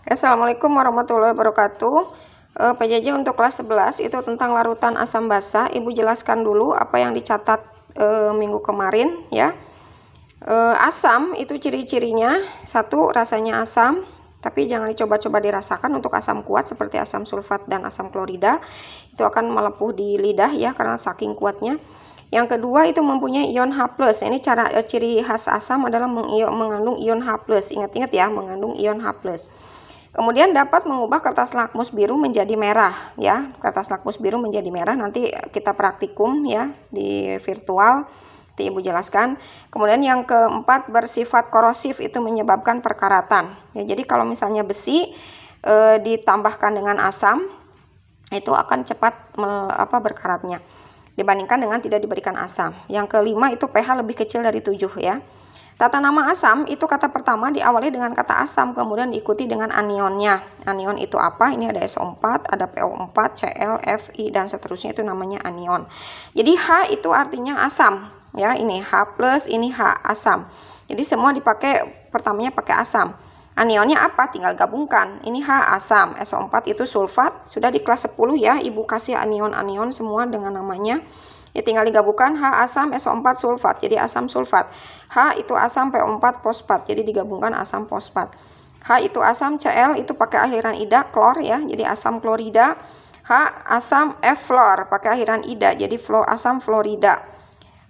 Assalamualaikum warahmatullahi wabarakatuh. PJJ untuk kelas 11 itu tentang larutan asam basa. Ibu jelaskan dulu apa yang dicatat minggu kemarin ya. Asam itu ciri-cirinya, satu, rasanya asam, tapi jangan dicoba-coba dirasakan. Untuk asam kuat seperti asam sulfat dan asam klorida itu akan melepuh di lidah ya karena saking kuatnya. Yang kedua itu mempunyai ion H+. Ini ciri khas asam adalah mengandung ion H+. Ingat-ingat ya, mengandung ion H+. Kemudian dapat mengubah kertas lakmus biru menjadi merah ya. Kertas lakmus biru menjadi merah, nanti kita praktikum ya di virtual. Nanti Ibu jelaskan. Kemudian yang keempat, bersifat korosif, itu menyebabkan perkaratan. Ya, jadi kalau misalnya besi ditambahkan dengan asam itu akan cepat berkaratnya dibandingkan dengan tidak diberikan asam. Yang kelima itu pH lebih kecil dari 7 ya. Tata nama asam itu kata pertama diawali dengan kata asam, kemudian diikuti dengan anionnya. Anion itu apa? Ini ada SO4, ada PO4, Cl, Fi, dan seterusnya, itu namanya anion. Jadi H itu artinya asam ya, ini H+, ini H asam. Jadi semua dipakai, pertamanya pakai asam. Anionnya apa? Tinggal gabungkan. Ini H asam, SO4 itu sulfat. Sudah di kelas 10 ya, Ibu kasih anion-anion semua dengan namanya. Ya, tinggal digabungkan H asam SO4 sulfat, jadi asam sulfat. H itu asam PO4 fosfat, jadi digabungkan asam fosfat. H itu asam Cl, itu pakai akhiran ida, klor ya, jadi asam klorida. H asam F-fluor, pakai akhiran ida, jadi asam fluorida.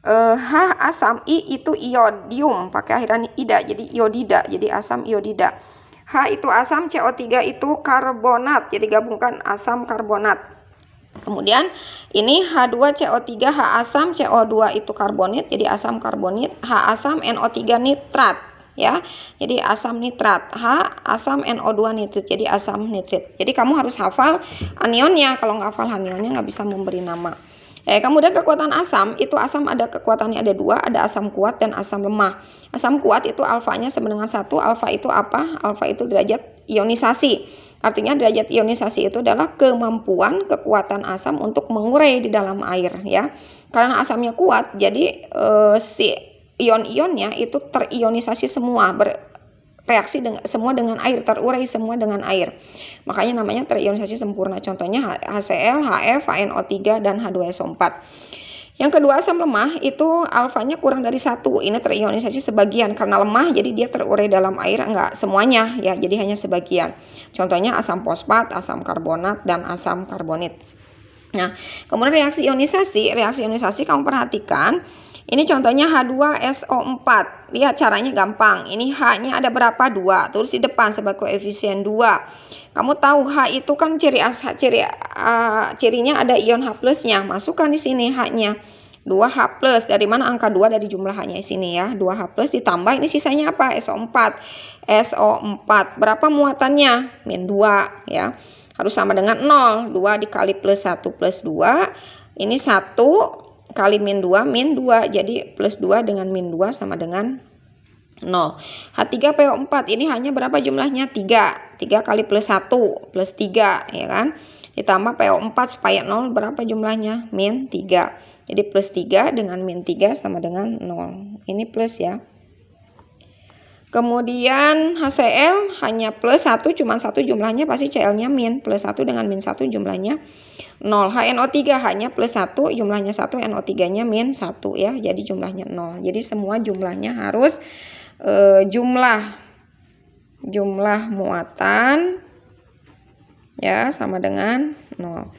H asam I itu iodium, pakai akhiran ida, jadi iodida, jadi asam iodida. H itu asam CO3 itu karbonat, jadi gabungkan asam karbonat. Kemudian ini H2CO3, H asam, CO2 itu karbonit, jadi asam karbonit. H asam NO3 nitrat ya, jadi asam nitrat. H asam NO2 nitrit, jadi asam nitrit. Jadi kamu harus hafal anionnya. Kalau nggak hafal anionnya nggak bisa memberi nama. Kemudian kekuatan asam, itu asam ada kekuatannya ada dua, ada asam kuat dan asam lemah. Asam kuat itu alfanya sama dengan 1. Alfa itu apa? Alfa itu derajat ionisasi. Artinya derajat ionisasi itu adalah kemampuan kekuatan asam untuk mengurai di dalam air ya. Karena asamnya kuat, jadi si ion-ionnya itu terionisasi semua, bereaksi semua dengan air, terurai semua dengan air. Makanya namanya terionisasi sempurna. Contohnya HCl, HF, HNO3 dan H2SO4. Yang kedua, asam lemah itu alfanya kurang dari 1. Ini terionisasi sebagian, karena lemah jadi dia terurai dalam air, enggak semuanya ya, jadi hanya sebagian. Contohnya asam fosfat, asam karbonat, dan asam karbonit. Nah, kemudian reaksi ionisasi kamu perhatikan. Ini contohnya H2SO4. Lihat caranya gampang. Ini H-nya ada berapa? 2. Tulis di depan sebagai koefisien 2. Kamu tahu H itu kan cirinya ada ion H+-nya. Masukkan di sini H-nya. 2H+. Dari mana angka 2? Dari jumlah H-nya di sini ya. 2H+ ditambah ini sisanya apa? SO4. SO4. Berapa muatannya? -2 ya. Harus sama dengan 0. 2 dikali plus 1 plus 2. Ini 1 kali -2, -2. Jadi plus 2 dengan -2 sama dengan 0. H3PO4 ini hanya berapa jumlahnya? 3. 3 kali plus 1 plus 3 ya kan. Ditambah PO4 supaya 0, berapa jumlahnya? -3. Jadi plus 3 dengan -3 sama dengan 0. Ini plus ya. Kemudian HCl hanya plus 1, cuma 1 jumlahnya, pasti Cl-nya min. Plus 1 dengan -1 jumlahnya 0. HNO3 hanya plus 1, jumlahnya 1, NO3-nya -1 ya. Jadi jumlahnya 0. Jadi semua jumlahnya harus jumlah muatan ya sama dengan 0.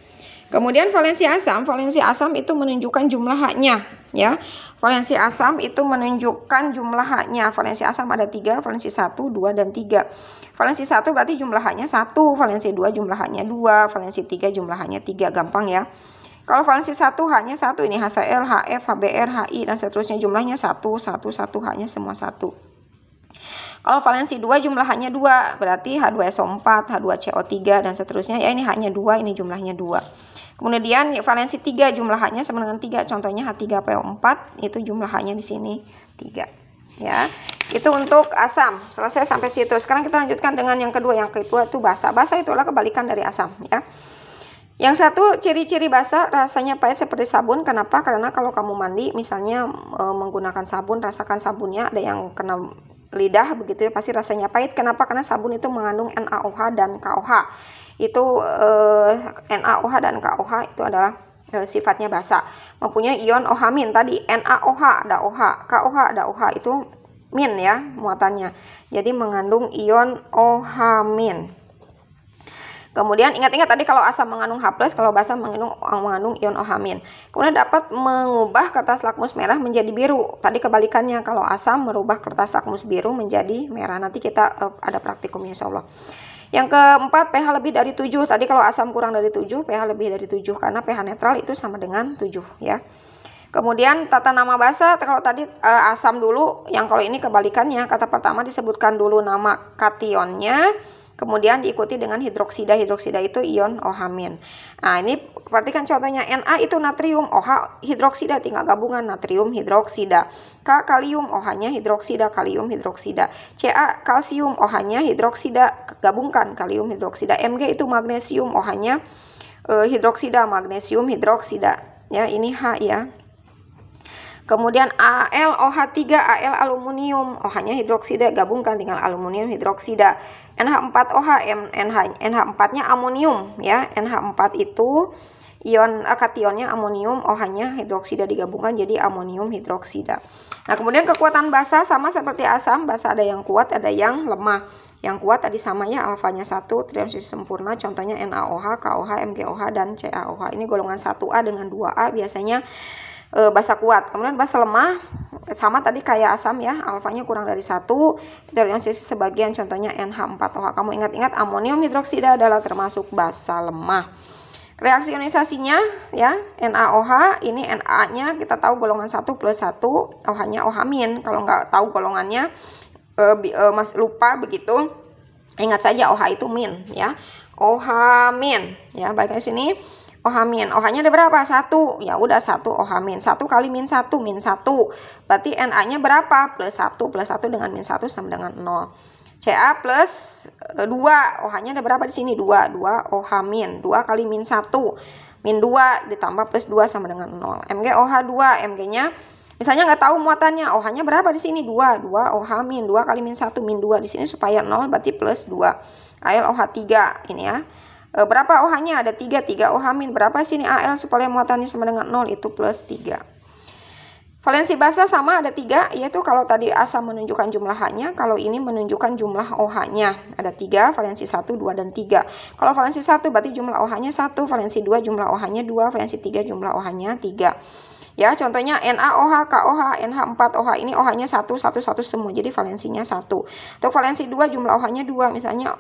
Kemudian valensi asam itu menunjukkan jumlah H-nya ya. Valensi asam itu menunjukkan jumlah H-nya. Valensi asam ada 3, valensi 1, 2, dan 3. Valensi 1 berarti jumlah H-nya 1, valensi 2 jumlah H-nya 2, valensi 3 jumlah H-nya 3, gampang ya. Kalau valensi 1 H-nya 1, ini HCl, HF, HBr, HI, dan seterusnya jumlahnya 1, 1, 1, H-nya semua 1. Kalau valensi 2 jumlah H-nya 2, berarti H2SO4, H2CO3, dan seterusnya ya. Ini H-nya 2, ini jumlahnya 2. Kemudian valensi 3 jumlah H-nya sama dengan 3. Contohnya H3PO4 itu jumlah H-nya di sini 3. Ya. Itu untuk asam. Selesai sampai situ. Sekarang kita lanjutkan dengan yang kedua. Yang kedua itu basa. Basa itu adalah kebalikan dari asam ya. Yang satu, ciri-ciri basa, rasanya pahit seperti sabun. Kenapa? Karena kalau kamu mandi misalnya menggunakan sabun, rasakan sabunnya ada yang kena lidah begitu ya, pasti rasanya pahit. Kenapa? Karena sabun itu mengandung NaOH dan KOH. Itu NaOH dan KOH itu adalah sifatnya basa, mempunyai ion OH min. Tadi NaOH ada OH, KOH ada OH, itu min ya muatannya, jadi mengandung ion OH min. Kemudian ingat-ingat tadi kalau asam mengandung H+, kalau basa mengandung ion OH-. Kemudian dapat mengubah kertas lakmus merah menjadi biru. Tadi kebalikannya, kalau asam merubah kertas lakmus biru menjadi merah. Nanti kita ada praktikumnya insyaallah. Yang keempat, pH lebih dari 7. Tadi kalau asam kurang dari 7, pH lebih dari 7, karena pH netral itu sama dengan 7 ya. Kemudian tata nama basa, kalau tadi asam dulu, yang kalau ini kebalikannya. Kata pertama disebutkan dulu nama kationnya, kemudian diikuti dengan hidroksida. Hidroksida itu ion OH-. Nah, ini perhatikan contohnya. Na itu natrium, OH hidroksida, tinggal gabungan natrium hidroksida. K kalium, OH-nya hidroksida, kalium hidroksida. Ca kalsium, OH-nya hidroksida, gabungkan kalium hidroksida. Mg itu magnesium, OH-nya hidroksida, magnesium hidroksida. Ya, ini H ya. Kemudian AlOH3, Al aluminium, OH-nya hidroksida, gabungkan tinggal aluminium hidroksida. NH4OH, NH4-nya amonium ya. NH4 itu ion kationnya amonium, OH-nya hidroksida, digabungkan jadi amonium hidroksida. Nah, kemudian kekuatan basa sama seperti asam, basa ada yang kuat, ada yang lemah. Yang kuat tadi sama ya, alfanya 1, trionsisi sempurna, contohnya NaOH, KOH, MgOH, dan CaOH. Ini golongan 1A dengan 2A biasanya basa kuat. Kemudian basa lemah sama tadi kayak asam ya, alfanya kurang dari 1, trionsisi sebagian, contohnya NH4OH. Kamu ingat-ingat amonium hidroksida adalah termasuk basa lemah. Reaksi ionisasinya ya, NaOH, ini Na-nya kita tahu golongan 1 plus 1, OH-nya OH-. Kalau nggak tahu golongannya, mas lupa begitu, ingat saja OH itu min ya, OH- ya. Baik, di sini OH-. OH-nya ada berapa? 1. Ya udah 1 OH-. 1 kali min 1, min 1. Berarti Na-nya berapa? Plus 1. Plus 1 dengan min 1 sama dengan 0. Ca plus 2. OH-nya ada berapa di sini? 2. 2 OH-. 2 kali min 1. Min 2 ditambah plus 2 sama dengan 0. MgOH2. Mg-nya misalnya nggak tahu muatannya. OH-nya berapa di sini? 2. 2 OH-. 2 kali min 1 min 2 di sini supaya 0 berarti plus 2. AlOH3 ini ya. Berapa OH-nya? Ada 3. 3 OH-. Berapa sini Al supaya muatannya sama dengan 0? Itu plus 3. Valensi basa sama ada 3, yaitu kalau tadi asam menunjukkan jumlah H-nya, kalau ini menunjukkan jumlah OH-nya. Ada 3, valensi 1, 2, dan 3. Kalau valensi 1 berarti jumlah OH-nya 1, valensi 2 jumlah OH-nya 2, valensi 3 jumlah OH-nya 3. Ya, contohnya NaOH, KOH, NH4OH, ini OH-nya 1, 1, 1 semua, jadi valensinya 1. Untuk valensi 2 jumlah OH-nya 2, misalnya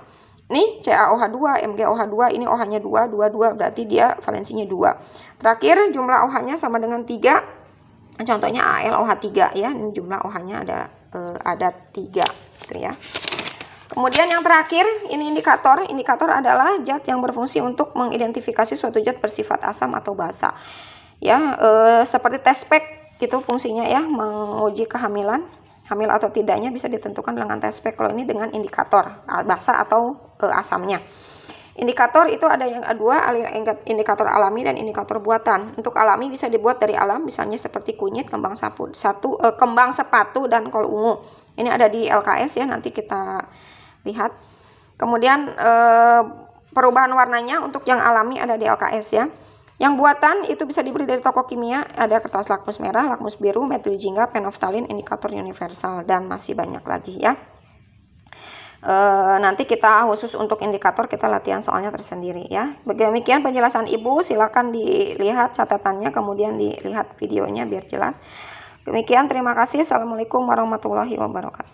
nih CaOH2, MgOH2, ini OH-nya 2, 2, 2, berarti dia valensinya 2. Terakhir jumlah OH-nya sama dengan 3, contohnya AlOH3 ya, ini jumlah OH-nya ada 3 gitu ya. Kemudian yang terakhir ini indikator. Indikator adalah zat yang berfungsi untuk mengidentifikasi suatu zat bersifat asam atau basa. Ya, seperti test pack gitu fungsinya ya, menguji kehamilan, hamil atau tidaknya bisa ditentukan dengan test pack. Kalau ini dengan indikator basa atau asamnya. Indikator itu ada yang dua, indikator alami dan indikator buatan. Untuk alami bisa dibuat dari alam, misalnya seperti kunyit, kembang sepatu, dan kol ungu. Ini ada di LKS ya, nanti kita lihat. Kemudian perubahan warnanya untuk yang alami ada di LKS ya. Yang buatan itu bisa dibeli dari toko kimia, ada kertas lakmus merah, lakmus biru, metil jingga, penoftalin, indikator universal, dan masih banyak lagi ya. Nanti kita khusus untuk indikator kita latihan soalnya tersendiri ya. Demikian penjelasan Ibu, silakan dilihat catatannya, kemudian dilihat videonya biar jelas. Demikian, terima kasih. Assalamualaikum warahmatullahi wabarakatuh.